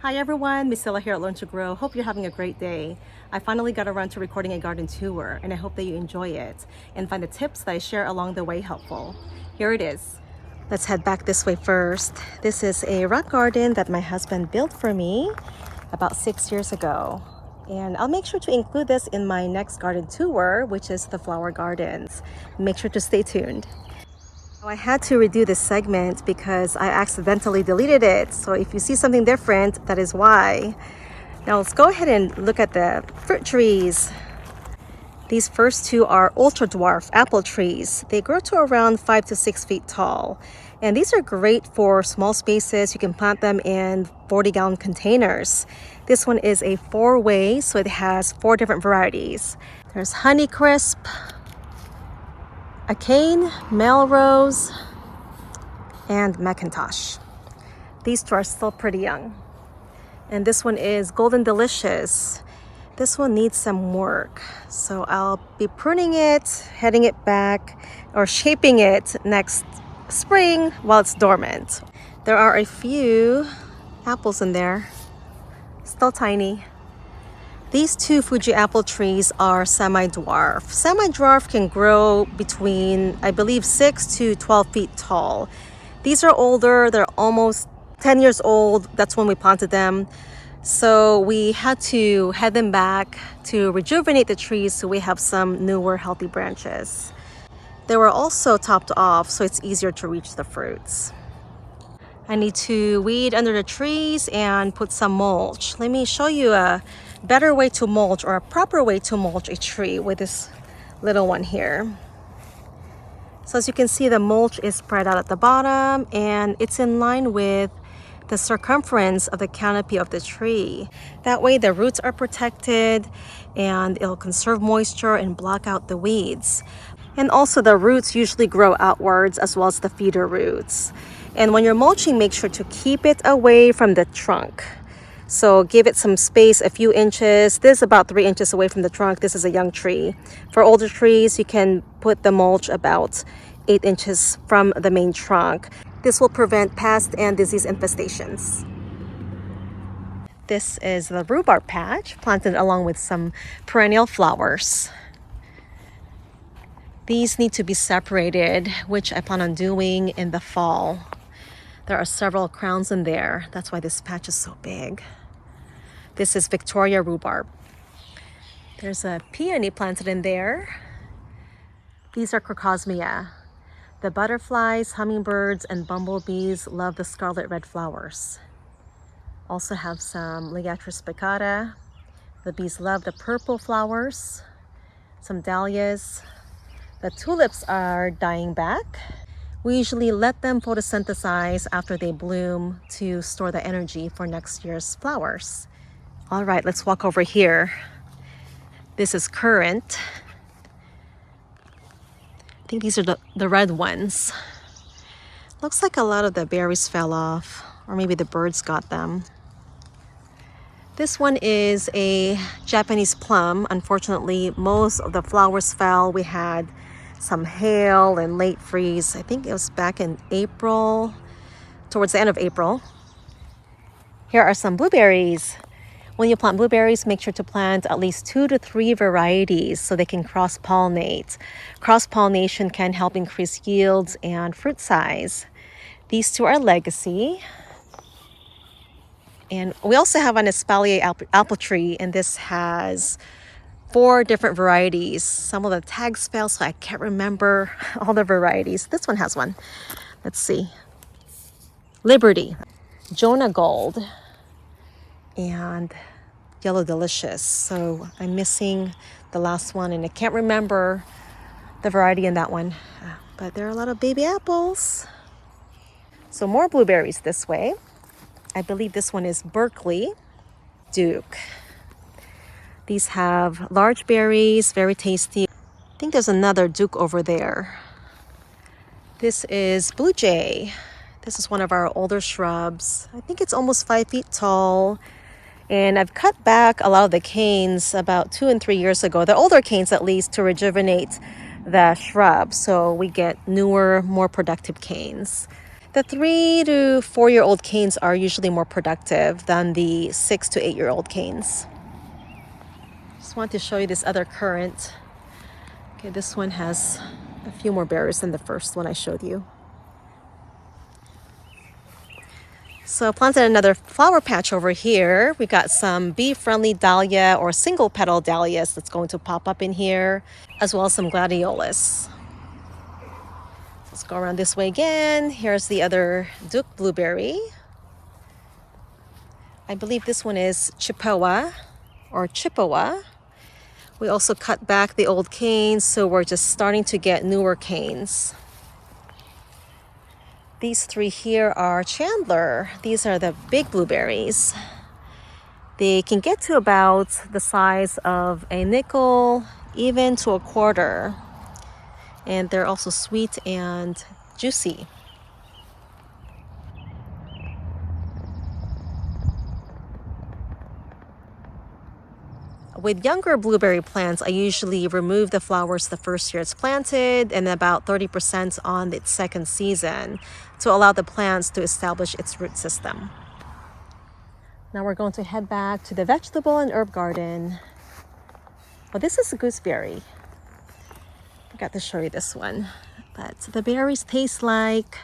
Hi everyone, Misilla here at Learn to Grow. Hope you're having a great day. I finally got around to recording a garden tour and I hope that you enjoy it and find the tips that I share along the way helpful. Here it is. Let's head back this way first. This is a rock garden that my husband built for me about 6 years ago. And I'll make sure to include this in my next garden tour, which is the flower gardens. Make sure to stay tuned. I had to redo this segment because I accidentally deleted it. So if you see something different, that is why. Now let's go ahead and look at the fruit trees. These first two are ultra dwarf apple trees. They grow to around 5 to 6 feet tall. And these are great for small spaces. You can plant them in 40-gallon containers. This one is a 4-way, so it has 4 different varieties. There's Honeycrisp, Acane, Melrose, and Macintosh. These two are still pretty young. And this one is Golden Delicious. This one needs some work. So I'll be pruning it, heading it back, or shaping it next spring while it's dormant. There are a few apples in there, still tiny. These two Fuji apple trees are semi-dwarf. Semi-dwarf can grow between, I believe, 6 to 12 feet tall. These are older, they're almost 10 years old. That's when we planted them. So we had to head them back to rejuvenate the trees so we have some newer healthy branches. They were also topped off so it's easier to reach the fruits. I need to weed under the trees and put some mulch. Let me show you a better way to mulch, or a proper way to mulch a tree with this little one here. So as you can see, the mulch is spread out at the bottom and it's in line with the circumference of the canopy of the tree. That way the roots are protected and it'll conserve moisture and block out the weeds. And also the roots usually grow outwards as well as the feeder roots. And when you're mulching, make sure to keep it away from the trunk. So give it some space, a few inches. This is about 3 inches away from the trunk. This is a young tree. For older trees, you can put the mulch about 8 inches from the main trunk. This will prevent pest and disease infestations. This is the rhubarb patch, planted along with some perennial flowers. These need to be separated, which I plan on doing in the fall. There are several crowns in there. That's why this patch is so big. This is Victoria rhubarb. There's a peony planted in there. These are Crocosmia. The butterflies, hummingbirds, and bumblebees love the scarlet red flowers. Also have some Liatris spicata. The bees love the purple flowers. Some dahlias. The tulips are dying back. We usually let them photosynthesize after they bloom to store the energy for next year's flowers. All right, let's walk over here. This is currant. I think these are the red ones. Looks like a lot of the berries fell off, or maybe the birds got them. This one is a Japanese plum. Unfortunately, most of the flowers fell. We had some hail and late freeze. I think it was back in April, towards the end of April. Here are some blueberries. When you plant blueberries, make sure to plant at least 2 to 3 varieties so they can cross-pollinate. Cross-pollination can help increase yields and fruit size. These two are Legacy. And we also have an espalier apple tree, and this has 4 different varieties. Some of the tags fell, so I can't remember all the varieties. This one has one. Let's see. Liberty, Jonah Gold, and Yellow Delicious. So I'm missing the last one, and I can't remember the variety in that one. But there are a lot of baby apples. So more blueberries this way. I believe this one is Berkeley Duke. These have large berries, very tasty. I think there's another Duke over there. This is Blue Jay. This is one of our older shrubs. I think it's almost 5 feet tall. And I've cut back a lot of the canes about 2 and 3 years ago, the older canes at least, to rejuvenate the shrub. So we get newer, more productive canes. The 3 to 4 year old canes are usually more productive than the 6 to 8 year old canes. Just want to show you this other currant. Okay, this one has a few more berries than the first one I showed you. So I planted another flower patch over here. We got some bee-friendly dahlia or single petal dahlias that's going to pop up in here, as well as some gladiolus. Let's go around this way again. Here's the other Duke blueberry. I believe this one is Chippewa or Chippewa. We also cut back the old canes, so we're just starting to get newer canes. These 3 here are Chandler. These are the big blueberries. They can get to about the size of a nickel, even to a quarter. And they're also sweet and juicy. With younger blueberry plants, I usually remove the flowers the first year it's planted and about 30% on its second season to allow the plants to establish its root system. Now we're going to head back to the vegetable and herb garden. Oh, this is a gooseberry. Forgot to show you this one. But the berries taste like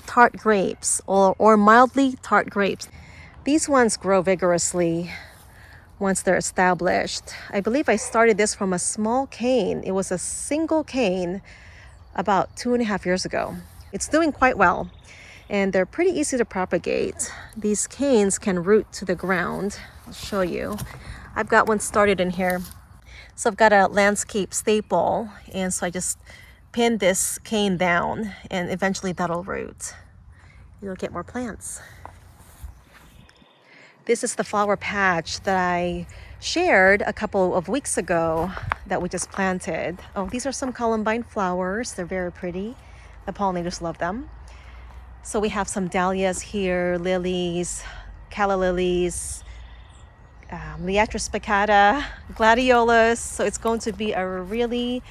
tart grapes or mildly tart grapes. These ones grow vigorously once they're established. I believe I started this from a small cane. It was a single cane about 2.5 years ago. It's doing quite well, and they're pretty easy to propagate. These canes can root to the ground. I'll show you. I've got one started in here. So I've got a landscape staple, and so I just pin this cane down, and eventually that'll root. You'll get more plants. This is the flower patch that I shared a couple of weeks ago that we just planted. Oh, these are some columbine flowers. They're very pretty. The pollinators love them. So we have some dahlias here, lilies, calla lilies, Liatris spicata, gladiolus. So it's going to be a really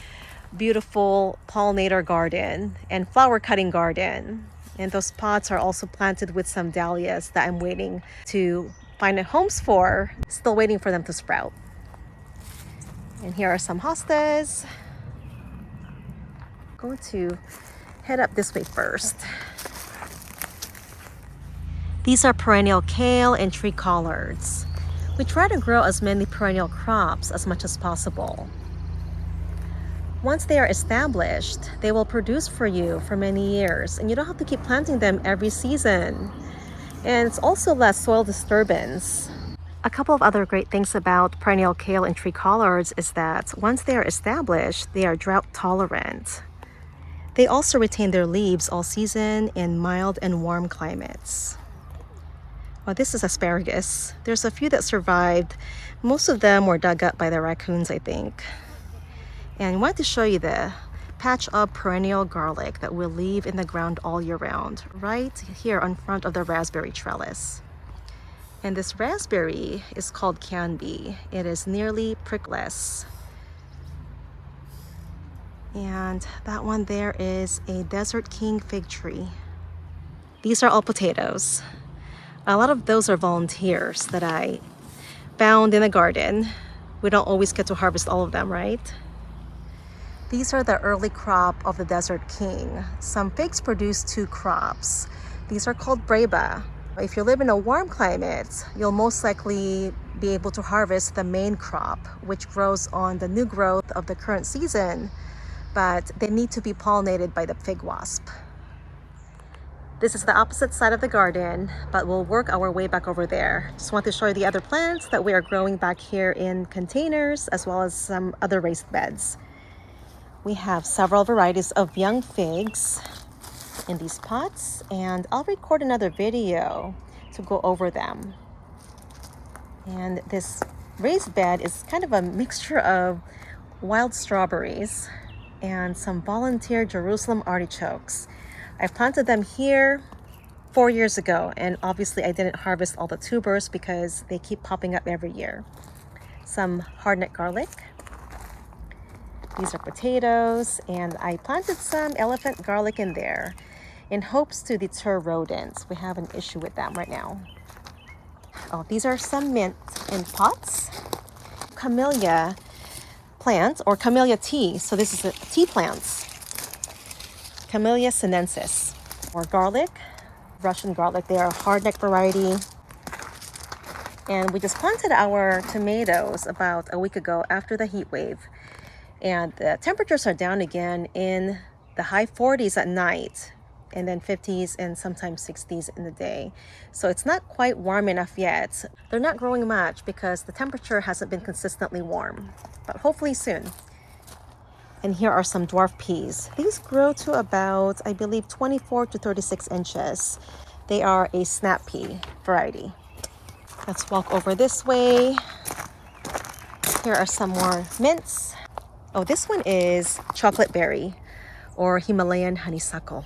beautiful pollinator garden and flower cutting garden. And those pots are also planted with some dahlias that I'm waiting to find homes for, still waiting for them to sprout. And here are some hostas. I'm going to head up this way first. These are perennial kale and tree collards. We try to grow as many perennial crops as much as possible. Once they are established, they will produce for you for many years, and you don't have to keep planting them every season. And it's also less soil disturbance. A couple of other great things about perennial kale and tree collards is that once they are established, they are drought tolerant. They also retain their leaves all season in mild and warm climates. Well, this is asparagus. There's a few that survived. Most of them were dug up by the raccoons, I think. And I wanted to show you the patch of perennial garlic that will leave in the ground all year round, right here in front of the raspberry trellis. And this raspberry is called canby. It is nearly prickless. And that one there is a Desert King fig tree. These are all potatoes. A lot of those are volunteers that I found in the garden. We don't always get to harvest all of them, right? These are the early crop of the Desert King. Some figs produce 2 crops. These are called breba. If you live in a warm climate, you'll most likely be able to harvest the main crop, which grows on the new growth of the current season, but they need to be pollinated by the fig wasp. This is the opposite side of the garden, but we'll work our way back over there. Just want to show you the other plants that we are growing back here in containers, as well as some other raised beds. We have several varieties of young figs in these pots, and I'll record another video to go over them. And this raised bed is kind of a mixture of wild strawberries and some volunteer Jerusalem artichokes. I planted them here 4 years ago, and obviously I didn't harvest all the tubers because they keep popping up every year. Some hardneck garlic. These are potatoes, and I planted some elephant garlic in there. in hopes to deter rodents. We have an issue with them right now. Oh, these are some mint in pots. Camellia plants, or camellia tea. So this is the tea plants. Camellia sinensis. Or garlic, Russian garlic. They are a hardneck variety. And we just planted our tomatoes about a week ago after the heat wave. And the temperatures are down again in the high 40s at night, and then 50s and sometimes 60s in the day. So it's not quite warm enough yet. They're not growing much because the temperature hasn't been consistently warm, but hopefully soon. And here are some dwarf peas. These grow to about, I believe, 24 to 36 inches. They are a snap pea variety. Let's walk over this way. Here are some more mints. Oh, this one is chocolate berry or Himalayan honeysuckle.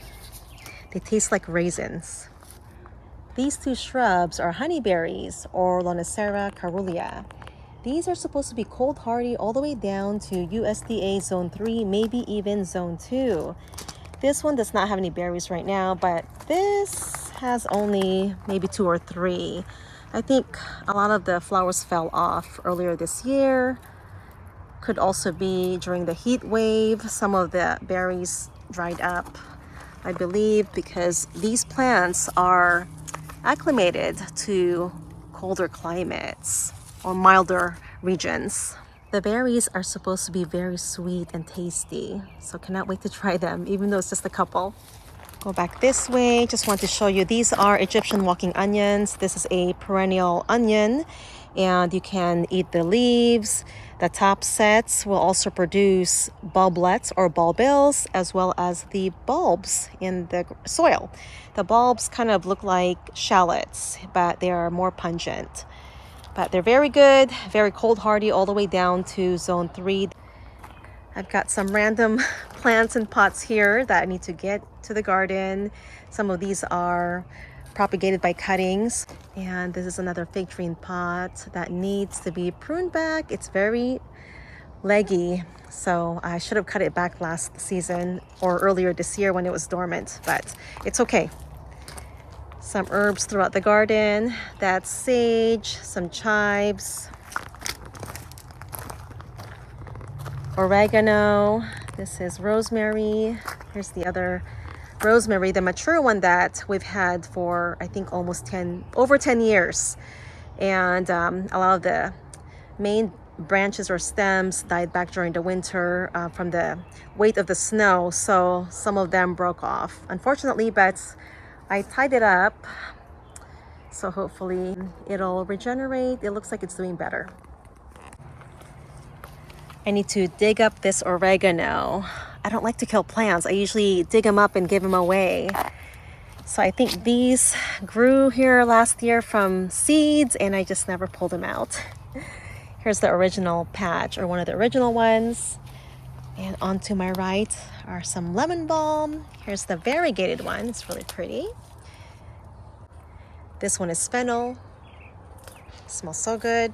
They taste like raisins. These two shrubs are honeyberries or Lonicera caerulea. These are supposed to be cold hardy all the way down to USDA zone 3, maybe even zone 2. This one does not have any berries right now, but this has only maybe 2 or 3. I think a lot of the flowers fell off earlier this year. Could also be during the heat wave. Some of the berries dried up, I believe, because these plants are acclimated to colder climates or milder regions. The berries are supposed to be very sweet and tasty, so cannot wait to try them, even though it's just a couple. Go back this way. Just want to show you, these are Egyptian walking onions. This is a perennial onion, and you can eat the leaves. The top sets will also produce bulblets or bulbils, as well as the bulbs in the soil. The bulbs kind of look like shallots, but they are more pungent. But they're very good, very cold hardy, all the way down to zone 3. I've got some random plants and pots here that I need to get to the garden. Some of these are propagated by cuttings. And this is another fig tree in pot that needs to be pruned back. It's very leggy, so I should have cut it back last season or earlier this year when it was dormant, but it's okay. Some herbs throughout the garden. That's sage, some chives, oregano. This is rosemary. Here's the other rosemary, the mature one that we've had for I think almost over 10 years. And a lot of the main branches or stems died back during the winter from the weight of the snow, so some of them broke off, unfortunately, but I tied it up, so hopefully it'll regenerate. It looks like it's doing better. I need to dig up this oregano. I don't like to kill plants. I usually dig them up and give them away. So I think these grew here last year from seeds, and I just never pulled them out. Here's the original patch, or one of the original ones. And on to my right are some lemon balm. Here's the variegated one. It's really pretty. This one is fennel. Smells so good.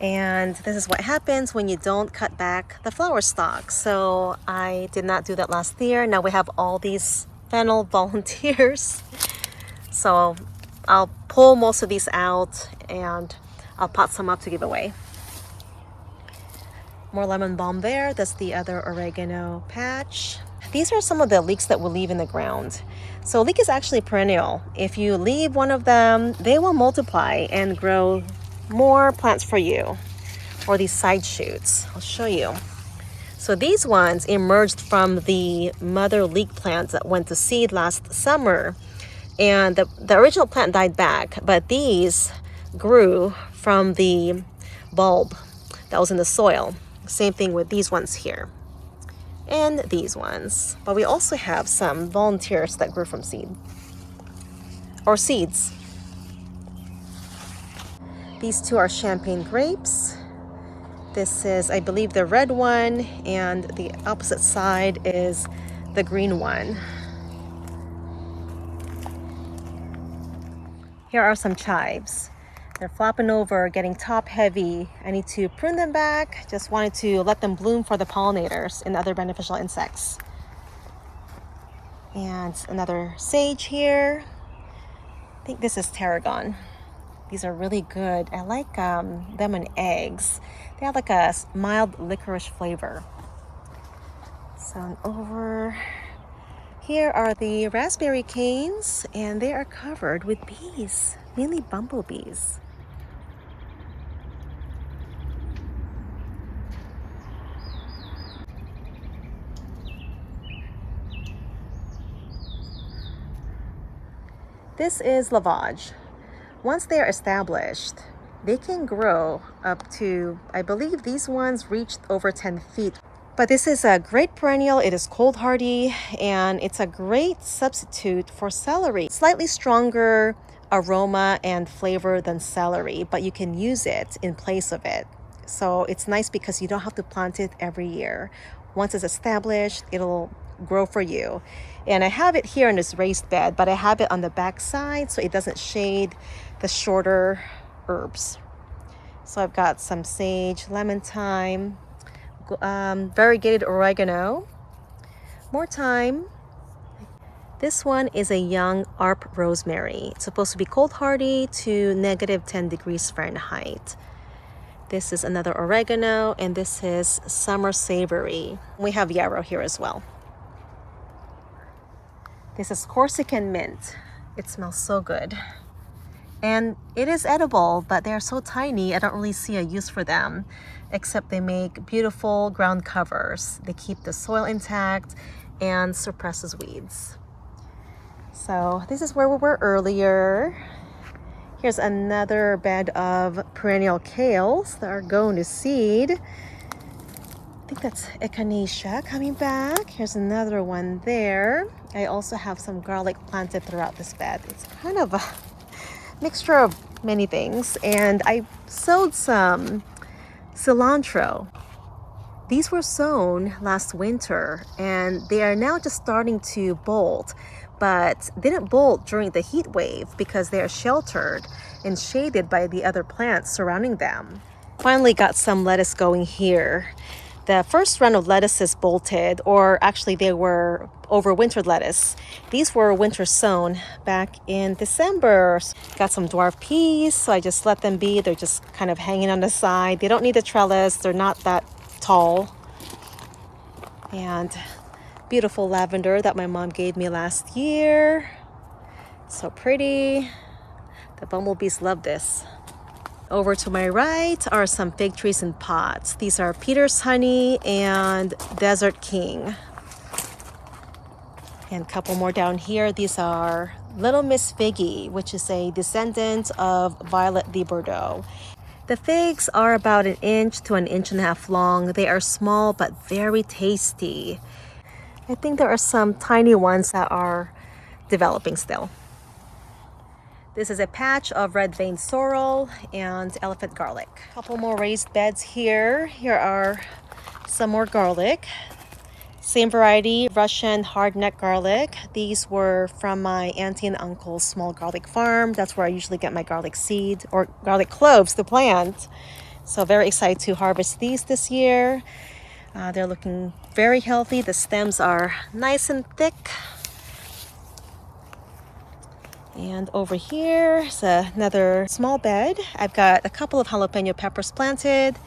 And this is what happens when you don't cut back the flower stalk. So I did not do that last year. Now we have all these fennel volunteers. So I'll pull most of these out and I'll pot some up to give away. More lemon balm there. That's the other oregano patch. These are some of the leeks that we leave in the ground. So leek is actually perennial. If you leave one of them, they will multiply and grow more plants for you, or these side shoots. I'll show you. So these ones emerged from the mother leek plants that went to seed last summer, and the original plant died back, but these grew from the bulb that was in the soil. Same thing with these ones here and these ones, but we also have some volunteers that grew from seed or seeds. These two are champagne grapes. This is, I believe, the red one, and the opposite side is the green one. Here are some chives. They're flopping over, getting top heavy. I need to prune them back. Just wanted to let them bloom for the pollinators and other beneficial insects. And another sage here. I think this is tarragon. These are really good. I like them and eggs. They have like a mild licorice flavor. So over here are the raspberry canes, and they are covered with bees, mainly bumblebees. This is lavage. Once they are established, they can grow up to, I believe these ones reached over 10 feet. But this is a great perennial. It is cold hardy, and it's a great substitute for celery. Slightly stronger aroma and flavor than celery, but you can use it in place of it. So it's nice because you don't have to plant it every year. Once it's established, it'll grow for you. And I have it here in this raised bed, but I have it on the back side so it doesn't shade the shorter herbs. So I've got some sage, lemon thyme, variegated oregano, more thyme. This one is a young ARP rosemary. It's supposed to be cold hardy to -10 degrees Fahrenheit. This is another oregano, and this is summer savory. We have yarrow here as well. This is Corsican mint. It smells so good. And it is edible, but they're so tiny, I don't really see a use for them, except they make beautiful ground covers. They keep the soil intact and suppresses weeds. So this is where we were earlier. Here's another bed of perennial kales that are going to seed. I think that's echinacea coming back. Here's another one there. I also have some garlic planted throughout this bed. It's kind of a mixture of many things. And I sowed some cilantro. These were sown last winter, and they are now just starting to bolt, but didn't bolt during the heat wave because they are sheltered and shaded by the other plants surrounding them. Finally got some lettuce going here. The first run of lettuces bolted, or actually they were overwintered lettuce. These were winter sown back in December. Got some dwarf peas, so I just let them be. They're just kind of hanging on the side. They don't need a trellis. They're not that tall. And beautiful lavender that my mom gave me last year. So pretty. The bumblebees love this. Over to my right are some fig trees in pots. These are Peter's Honey and Desert King. And a couple more down here. These are Little Miss Figgy, which is a descendant of Violet de Bordeaux. The figs are about 1 inch to 1.5 inches long. They are small but very tasty. I think there are some tiny ones that are developing still. This is a patch of red vein sorrel and elephant garlic. A couple more raised beds here. Here are some more garlic. Same variety, Russian hardneck garlic. These were from my auntie and uncle's small garlic farm. That's where I usually get my garlic seed or garlic cloves to plant. So very excited to harvest these this year. They're looking very healthy. The stems are nice and thick. And over here is another small bed. I've got a couple of jalapeno peppers planted,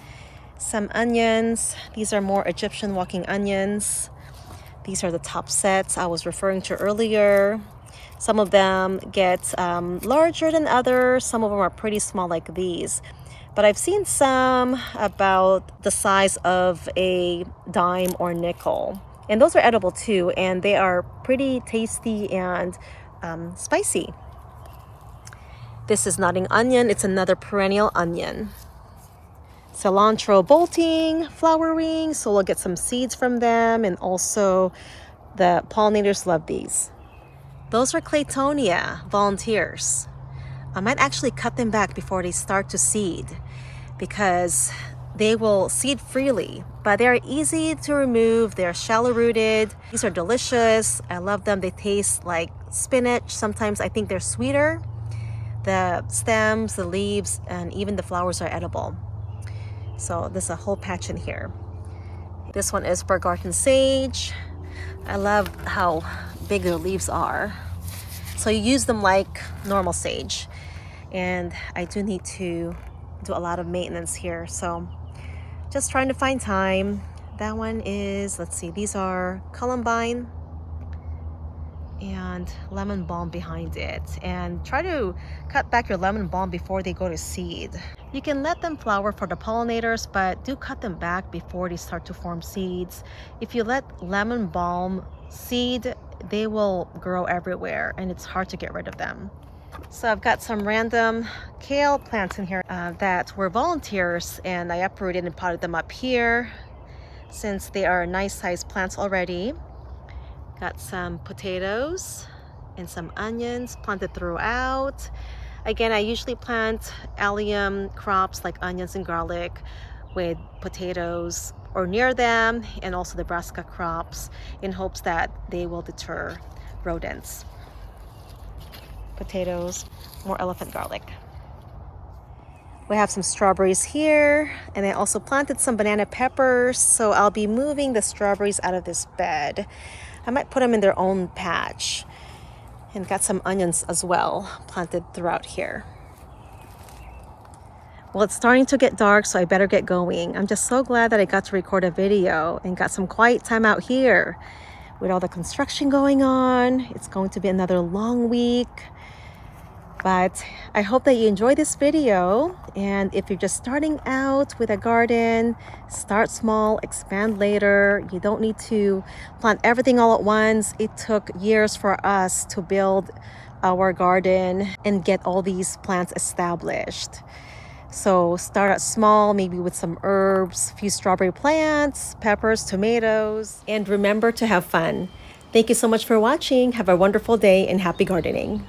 some onions. These are more Egyptian walking onions. These are the top sets I was referring to earlier. Some of them get larger than others. Some of them are pretty small like these. But I've seen some about the size of a dime or nickel. And those are edible too, and they are pretty tasty and spicy. This is nutting onion. It's another perennial onion. Cilantro bolting, flowering, so we'll get some seeds from them, and also the pollinators love these. Those are Claytonia volunteers. I might actually cut them back before they start to seed because they will seed freely, but they're easy to remove. They're shallow rooted. These are delicious. I love them. They taste like spinach. Sometimes I think they're sweeter. The stems, the leaves, and even the flowers are edible. So there's a whole patch in here. This one is Bergarten sage. I love how big their leaves are. So you use them like normal sage. And I do need to do a lot of maintenance here. So just trying to find time. That one is, let's see, these are columbine and lemon balm behind it. And try to cut back your lemon balm before they go to seed. You can let them flower for the pollinators, but do cut them back before they start to form seeds. If you let lemon balm seed, they will grow everywhere and it's hard to get rid of them. So I've got some random kale plants in here that were volunteers, and I uprooted and potted them up here since they are nice sized plants already. Got some potatoes and some onions planted throughout. Again, I usually plant allium crops like onions and garlic with potatoes or near them, and also the brassica crops, in hopes that they will deter rodents. Potatoes, more elephant garlic. We have some strawberries here, and I also planted some banana peppers, so I'll be moving the strawberries out of this bed. I might put them in their own patch. And got some onions as well planted throughout here. Well, it's starting to get dark, so I better get going. I'm just so glad that I got to record a video and got some quiet time out here. With all the construction going on, it's going to be another long week. But I hope that you enjoy this video. And if you're just starting out with a garden, start small, expand later. You don't need to plant everything all at once. It took years for us to build our garden and get all these plants established. So start out small, maybe with some herbs, a few strawberry plants, peppers, tomatoes, and remember to have fun. Thank you so much for watching. Have a wonderful day and happy gardening.